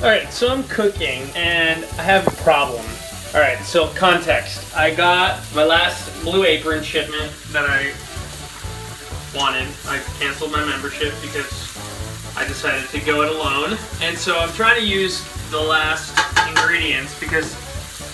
Alright, so I'm cooking and I have a problem. Alright, so context. I got my last Blue Apron shipment that I wanted. I canceled my membership because I decided to go it alone. And so I'm trying to use the last ingredients because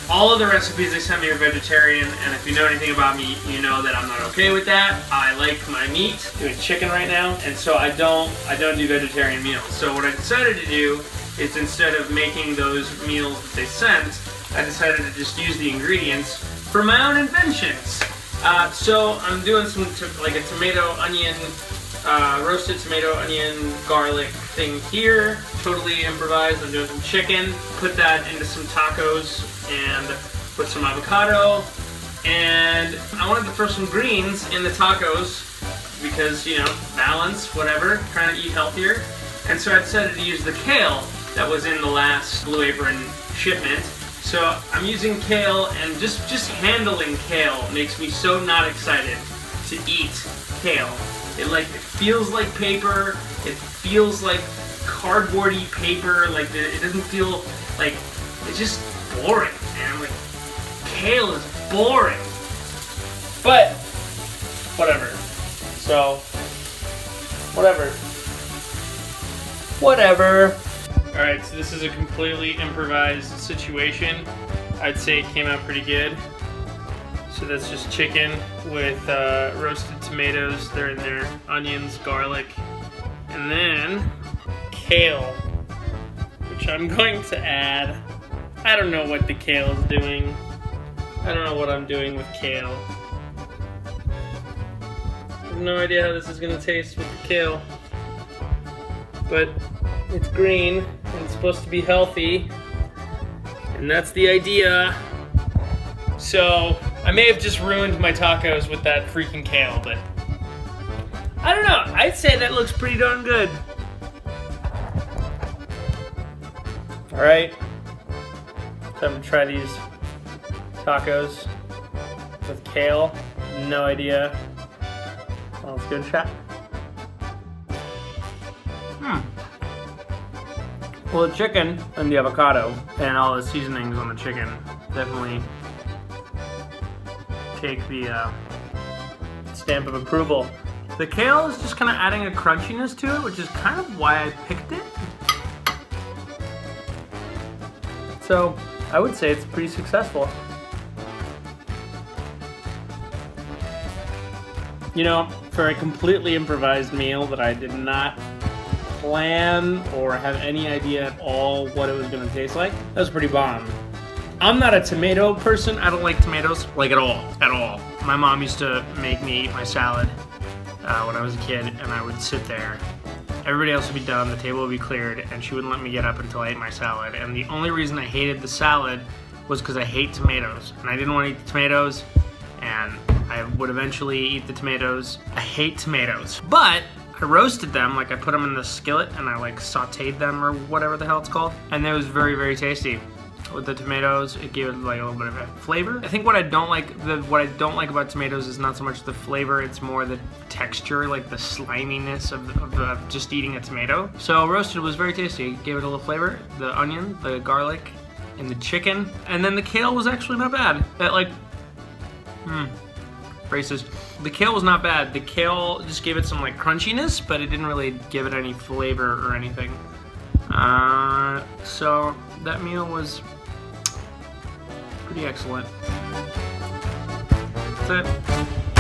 all of the recipes they sent me are vegetarian, and if you know anything about me, you know that I'm not okay with that. I like my meat. I'm doing chicken right now, and so I don't do vegetarian meals. So what I decided to do is, instead of making those meals that they sent, I decided to just use the ingredients for my own inventions. So I'm doing some like a tomato, onion, roasted tomato, onion, garlic thing here. Totally improvised. I'm doing some chicken. Put that into some tacos and put some avocado. And I wanted to throw some greens in the tacos because, you know, balance, whatever, trying to eat healthier. And so I decided to use the kale that was in the last Blue Apron shipment. So I'm using kale, and just handling kale makes me so not excited to eat kale. It feels like paper. It feels like cardboardy paper. Like it doesn't feel like, it's just boring, man. Like, kale is boring. But whatever. So whatever. Alright, so this is a completely improvised situation. I'd say it came out pretty good. So that's just chicken with roasted tomatoes. They're in there. Onions, garlic, and then kale, which I'm going to add. I don't know what the kale is doing. I don't know what I'm doing with kale. I have no idea how this is going to taste with the kale. But it's green, and it's supposed to be healthy, and that's the idea. So I may have just ruined my tacos with that freaking kale, but I don't know. I'd say that looks pretty darn good. Alright, time to try these tacos with kale. No idea. Well, let's give it a shot. Well, the chicken and the avocado and all the seasonings on the chicken definitely take the stamp of approval. The kale is just kind of adding a crunchiness to it, which is kind of why I picked it. So I would say it's pretty successful. You know, for a completely improvised meal that I did not plan or have any idea at all what it was going to taste like, that was pretty bomb. I'm not a tomato person. I don't like tomatoes, like, at all. My mom used to make me eat my salad when I was a kid, and I would sit there. Everybody else would be done, the table would be cleared, and she wouldn't let me get up until I ate my salad. And the only reason I hated the salad was because I hate tomatoes, and I didn't want to eat the tomatoes, and I would eventually eat the tomatoes. I hate tomatoes, but I roasted them, like I put them in the skillet and I like sauteed them or whatever the hell it's called, and it was very, very tasty. With the tomatoes, it gave it like a little bit of a flavor. I think what I don't like about tomatoes is not so much the flavor, it's more the texture, like the sliminess of just eating a tomato. So roasted was very tasty. It gave it a little flavor. The onion, the garlic, and the chicken, and then the kale was actually not bad. Braces. The kale was not bad. The kale just gave it some like crunchiness, but it didn't really give it any flavor or anything. So that meal was pretty excellent. That's it.